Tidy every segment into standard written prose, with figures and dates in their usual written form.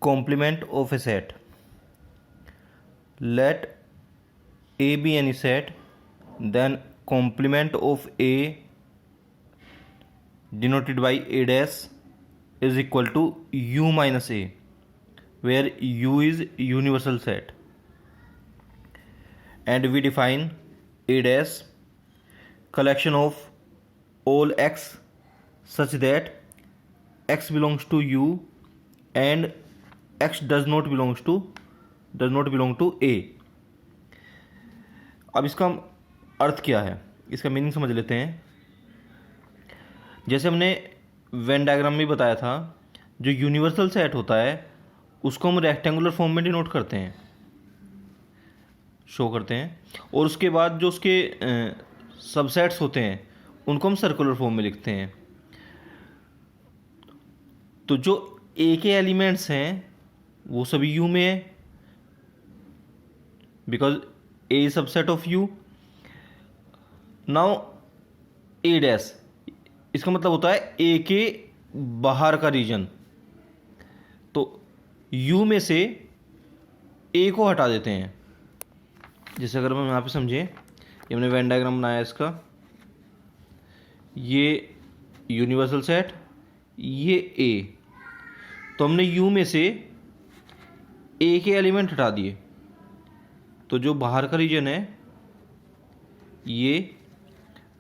complement of a set. Let A be any set, then complement of A denoted by A dash is equal to U minus A, where U is universal set, and we define A dash collection of all x such that x belongs to U and x does not belong to A. अब इसका अर्थ क्या है, इसका meaning समझ लेते हैं। जैसे हमने वेन डायग्राम में बताया था, जो यूनिवर्सल सेट होता है उसको हम रेक्टेंगुलर फॉर्म में डिनोट करते हैं, शो करते हैं, और उसके बाद जो उसके सबसेट्स होते हैं उनको हम सर्कुलर फॉर्म में लिखते हैं। तो जो ए के एलिमेंट्स हैं वो सभी यू में है, because A is subset of you. Now A dash, इसका मतलब होता है ए के बाहर का रीजन। तो यू में से ए को हटा देते हैं। जैसे अगर हम यहाँ पे समझें, ये हमने वेन डायग्राम बनाया इसका, ये यूनिवर्सल सेट, ये ए, तो हमने यू में से ए के एलिमेंट हटा दिए, तो जो बाहर का रीजन है ये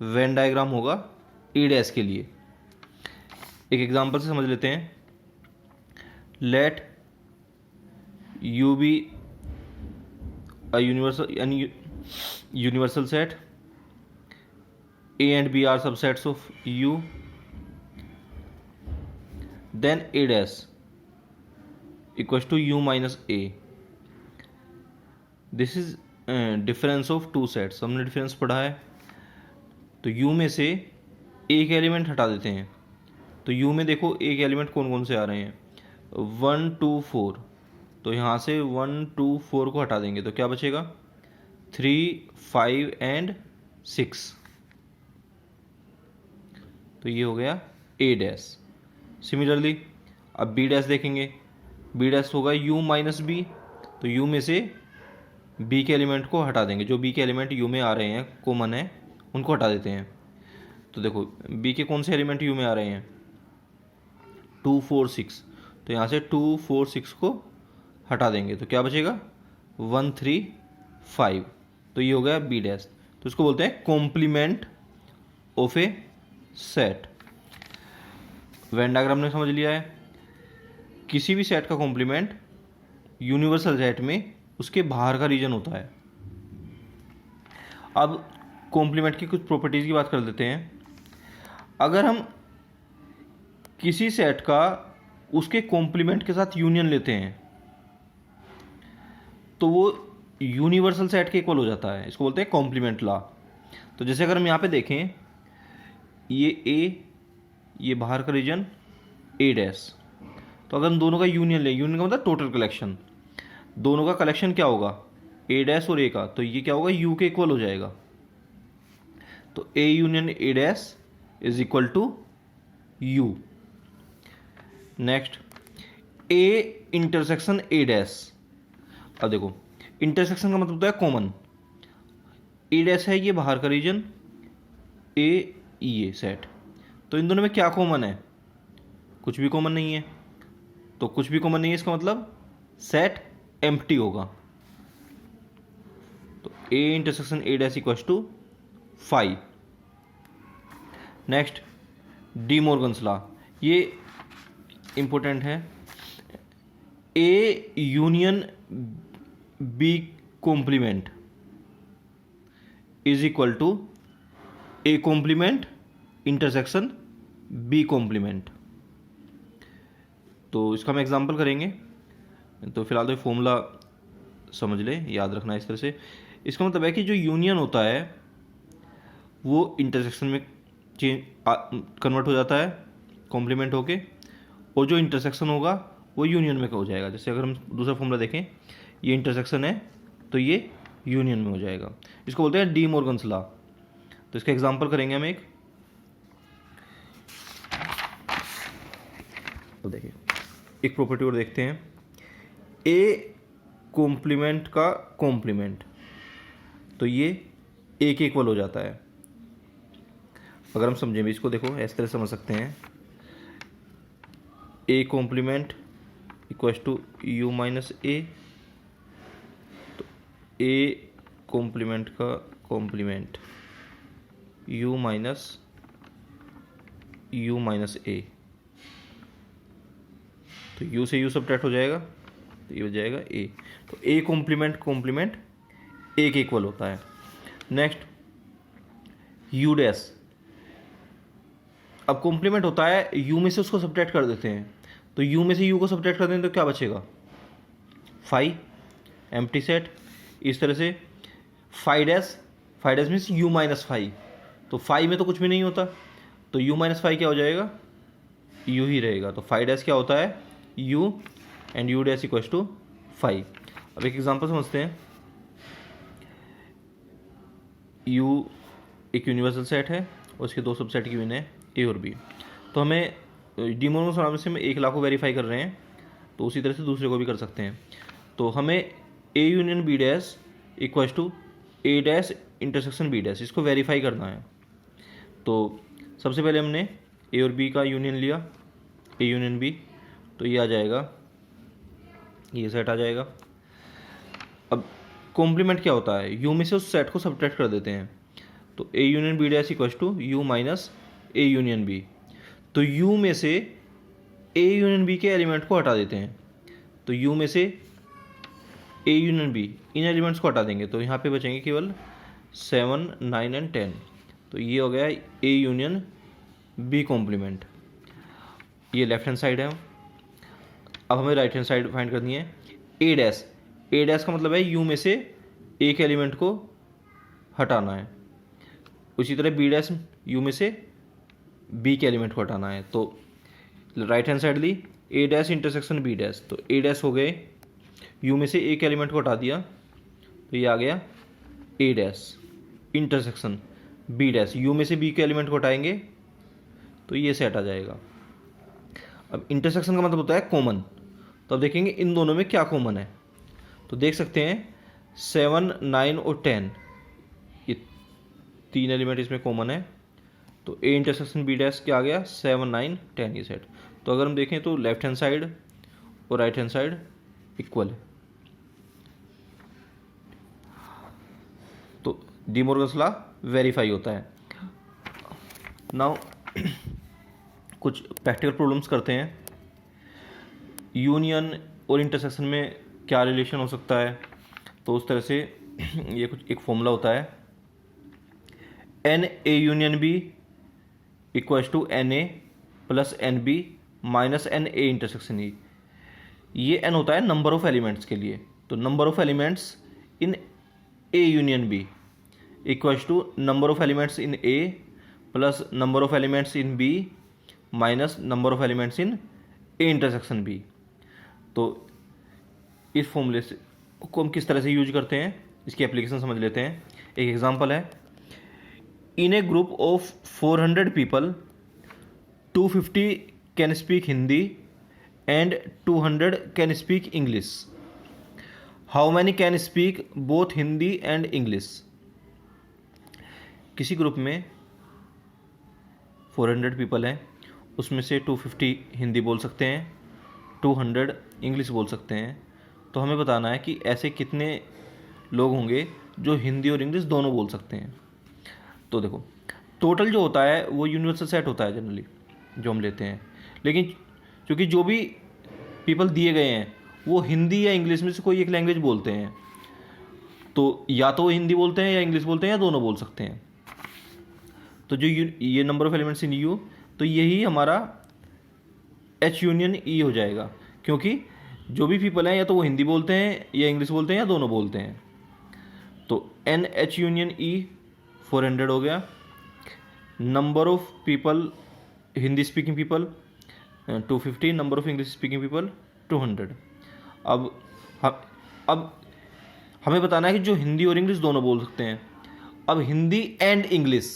वेन डायग्राम होगा ए डैश के लिए। एक एग्जांपल से समझ लेते हैं। Let you be a universal set, A and B are subsets of U, then A dash equals to U minus A. This is difference of two sets. हमने difference पढ़ा है। तो U में से A के एलिमेंट हटा देते हैं। तो U में देखो A के एलिमेंट कौन कौन से आ रहे हैं, 1 2 4। तो यहाँ से 1 2 4 को हटा देंगे तो क्या बचेगा, 3 5 एंड 6। तो ये हो गया ए डैश। सिमिलरली अब बी डैश देखेंगे, बी डैश होगा यू माइनस बी। तो यू में से बी के एलिमेंट को हटा देंगे, जो बी के एलिमेंट यू में आ रहे हैं कॉमन है उनको हटा देते हैं। तो देखो बी के कौन से एलिमेंट यू में आ रहे हैं, 2 4 6। तो यहाँ से 2 4 6 को हटा देंगे तो क्या बचेगा, 1 3 5। तो ये हो गया बी डैश। तो इसको बोलते हैं complement of a set. Venn diagram ने समझ लिया है, किसी भी सेट का कॉम्प्लीमेंट यूनिवर्सल सेट में उसके बाहर का रीजन होता है। अब कॉम्प्लीमेंट की कुछ प्रॉपर्टीज की बात कर लेते हैं। अगर हम किसी सेट का उसके कॉम्प्लीमेंट के साथ यूनियन लेते हैं तो वो यूनिवर्सल सेट के इक्वल हो जाता है, इसको बोलते हैं कॉम्प्लीमेंट लॉ। तो जैसे अगर हम यहाँ पे देखें, ये ए, ये बाहर का रीजन ए डैश, तो अगर हम दोनों का यूनियन लें, यूनियन का मतलब टोटल कलेक्शन, दोनों का कलेक्शन क्या होगा, ए डैश और ए का, तो ये क्या होगा, यू के इक्वल हो जाएगा। तो A union A dash is equal to U. Next A intersection A dash. अब देखो इंटरसेक्शन का मतलब होता है कॉमन। ए डैश है ये बाहर का रीजन, ए ये सेट, तो इन दोनों में क्या कॉमन है, कुछ भी कॉमन नहीं है। तो कुछ भी कॉमन नहीं है इसका मतलब सेट एम्प्टी होगा। तो A intersection A dash equals to 5। Next De Morgan's law, ये इंपॉर्टेंट है। A union B complement is equal to A complement intersection B complement. तो इसका हम एग्जांपल करेंगे। तो फिलहाल तो फॉर्मूला समझ ले, याद रखना इस तरह से। इसका मतलब है कि जो यूनियन होता है वो इंटरसेक्शन में कन्वर्ट हो जाता है कॉम्प्लीमेंट होके, और जो इंटरसेक्शन होगा वो यूनियन में हो जाएगा। जैसे अगर हम दूसरा फॉर्मूला देखें, ये इंटरसेक्शन है तो ये यूनियन में हो जाएगा। इसको बोलते हैं डी मॉर्गन्स लॉ। तो इसका एग्जांपल करेंगे हम एक। तो देखिए एक प्रॉपर्टी और देखते हैं। ए कॉम्प्लीमेंट का कॉम्प्लीमेंट, तो ये ए के इक्वल हो जाता है। अगर हम समझें भी इसको, देखो इस तरह समझ सकते हैं, A complement equals to U minus A, तो ए कॉम्प्लीमेंट का कॉम्प्लीमेंट यू माइनस ए, तो यू से यू सब्ट्रैक्ट हो जाएगा, तो ये हो जाएगा ए। तो ए कॉम्प्लीमेंट ए के इक्वल होता है। नेक्स्ट यू डैश, अब कॉम्प्लीमेंट होता है, यू में से उसको सब्ट्रैक्ट कर देते हैं, तो यू में से यू को सब्ट्रैक्ट कर दें तो क्या बचेगा, फाइव, एम्प्टी सेट। इस तरह से five dash means you minus five, तो फाइव में तो कुछ भी नहीं होता, तो यू माइनस फाइव क्या हो जाएगा, यू ही रहेगा। तो फाइव डैश क्या होता है, U, and U dash equals to five. अब एक एग्जांपल समझते हैं। यू एक यूनिवर्सल सेट है और उसके दो सबसेट गिवन है ए और बी, तो हमें डी मोर्गन फॉर्मूला से हम एक ला को वेरीफाई कर रहे हैं, तो उसी तरह से दूसरे को भी कर सकते हैं। तो हमें A union B dash equals to A dash intersection B dash, इसको वेरीफाई करना है। तो सबसे पहले हमने ए और बी का यूनियन लिया, ए यूनियन बी, तो ये आ जाएगा, ये सेट आ जाएगा। अब कॉम्प्लीमेंट क्या होता है, यू में से उस सेट को सब्ट्रैक्ट कर देते हैं, तो A union B dash equals to U minus A union B, तो यू में से ए यूनियन बी के एलिमेंट को हटा देते हैं, तो यू में से ए यूनियन बी इन एलिमेंट्स को हटा देंगे, तो यहाँ पे बचेंगे केवल 7, 9 एंड 10, तो ये हो गया ए यूनियन बी कॉम्प्लीमेंट। ये लेफ्ट हैंड साइड है। अब हमें राइट हैंड साइड फाइंड करनी है। ए डैश का मतलब है यू में से एक एलिमेंट को हटाना है, उसी तरह बी डैश यू में से बी के एलिमेंट को हटाना है। तो राइट हैंड साइड ली ए डैश इंटरसेक्शन बी डैश, तो ए डैश हो गए, यू में से एक एलिमेंट को हटा दिया, तो ये आ गया A dash intersection B dash, U में से बी के एलिमेंट को हटाएंगे तो ये सेट आ जाएगा। अब इंटरसेक्शन का मतलब होता है कॉमन, तो अब देखेंगे इन दोनों में क्या कॉमन है, तो देख सकते हैं 7, 9 और 10, ये तीन एलिमेंट इसमें कॉमन है, तो ए इंटरसेक्शन बी डैश क्या आ गया, 7, 9, 10 ये सेट। तो अगर हम देखें तो लेफ्ट हैंड साइड और राइट हैंड साइड इक्वल है, तो डी मोर्गन्स लॉ वेरीफाई होता है। नाउ कुछ प्रैक्टिकल प्रॉब्लम्स करते हैं। यूनियन और इंटरसेक्शन में क्या रिलेशन हो सकता है, तो उस तरह से ये कुछ एक फॉर्मूला होता है, n A union B equals to n A plus n B minus n A intersection E. ये एन होता है नंबर ऑफ एलिमेंट्स के लिए, तो number of elements in A union B equals to number of elements in A plus number of elements in B minus number of elements in A intersection B. तो इस फॉर्मूले से को हम किस तरह से यूज करते हैं, इसकी एप्लीकेशन समझ लेते हैं। एक एग्जांपल है, in a group of 400 people 250 can speak Hindi and 200 can speak English, how many can speak both Hindi and English. किसी ग्रुप में 400 पीपल हैं, उसमें से 250 हिंदी बोल सकते हैं, 200 इंग्लिश बोल सकते हैं, तो हमें बताना है कि ऐसे कितने लोग होंगे जो हिंदी और इंग्लिश दोनों बोल सकते हैं। तो देखो टोटल जो होता है वो यूनिवर्सल सेट होता है जनरली जो हम लेते हैं, लेकिन क्योंकि जो भी पीपल दिए गए हैं वो हिंदी या इंग्लिश में से कोई एक लैंग्वेज बोलते हैं, तो या तो वो हिंदी बोलते हैं या इंग्लिश बोलते हैं या दोनों बोल सकते हैं। तो जो ये number of elements in you, तो यही हमारा एच यूनियन ई हो जाएगा, क्योंकि जो भी पीपल हैं या तो वो हिंदी बोलते हैं या इंग्लिश बोलते हैं या दोनों बोलते हैं। तो एन एच यूनियन ई 400 हो गया, number of people Hindi speaking people 250, number of English speaking people 200। अब हमें बताना है कि जो हिंदी और इंग्लिश दोनों बोल सकते हैं। अब हिंदी एंड इंग्लिश,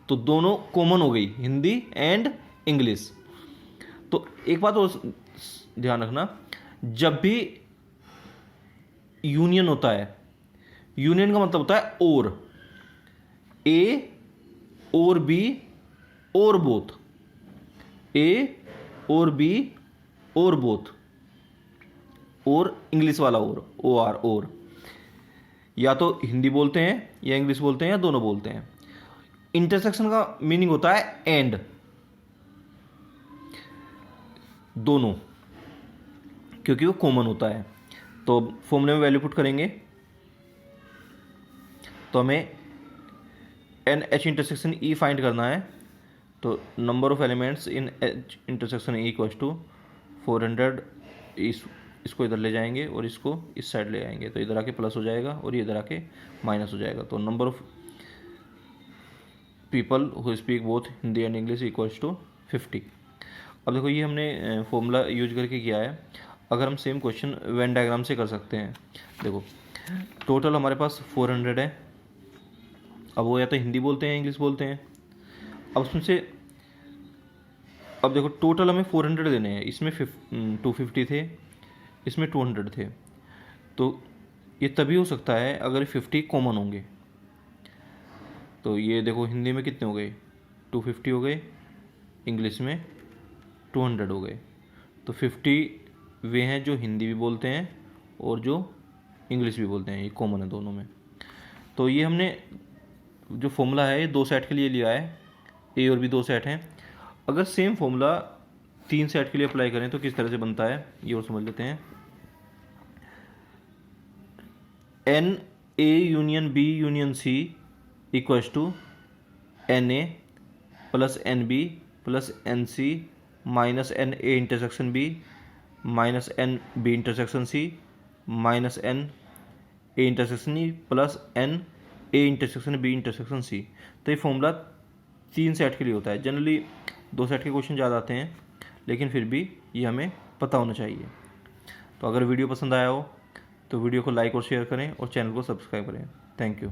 तो दोनों कॉमन हो गई, हिंदी एंड इंग्लिश। तो एक बात और ध्यान रखना, जब भी यूनियन होता है, यूनियन का मतलब होता है और, ए और बी और बोथ, ए और बी और बोथ, और इंग्लिश वाला ओ आर और, या तो हिंदी बोलते हैं या इंग्लिश बोलते हैं या दोनों बोलते हैं। इंटरसेक्शन का मीनिंग होता है एंड, दोनों, क्योंकि वो कॉमन होता है। तो फॉर्मूले में वैल्यू पुट करेंगे तो हमें n H intersection E find करना है। तो number of elements in H intersection E equals to 400, इसको इधर ले जाएंगे और इसको इस साइड ले आएंगे, तो इधर आके प्लस हो जाएगा और ये इधर आके माइनस हो जाएगा। तो number of people who speak both Hindi and English equals to 50। अब देखो ये हमने फॉर्मूला यूज करके किया है। अगर हम सेम क्वेश्चन वेन डायग्राम से कर सकते हैं। देखो टोटल हमारे पास 400 है। अब वो या तो हिंदी बोलते हैं इंग्लिश बोलते हैं। अब उसमें से अब देखो टोटल हमें 400 देने हैं, इसमें 250 थे, इसमें 200 थे। तो ये तभी हो सकता है अगर 50 कॉमन होंगे। तो ये देखो हिंदी में कितने हो गए, 250 हो गए, इंग्लिश में 200 हो गए। तो 50 वे हैं जो हिंदी भी बोलते हैं और जो इंग्लिश भी बोलते हैं, ये कॉमन है दोनों में। तो ये हमने जो फॉर्मूला है ये 2 सेट के लिए लिया है, ए और बी 2 सेट हैं। अगर सेम फॉर्मूला 3 सेट के लिए अप्लाई करें तो किस तरह से बनता है ये और समझ लेते हैं। N A union B union C equals to n A plus n B plus n C minus n A intersection B minus n B intersection C minus n A intersection E plus n A intersection B intersection C. तो ये formula 3 set के लिए होता है। Generally 2 set के question ज़्यादा आते हैं, लेकिन फिर भी ये हमें पता होना चाहिए। तो अगर वीडियो पसंद आया हो तो वीडियो को लाइक और शेयर करें और चैनल को सब्सक्राइब करें। Thank you.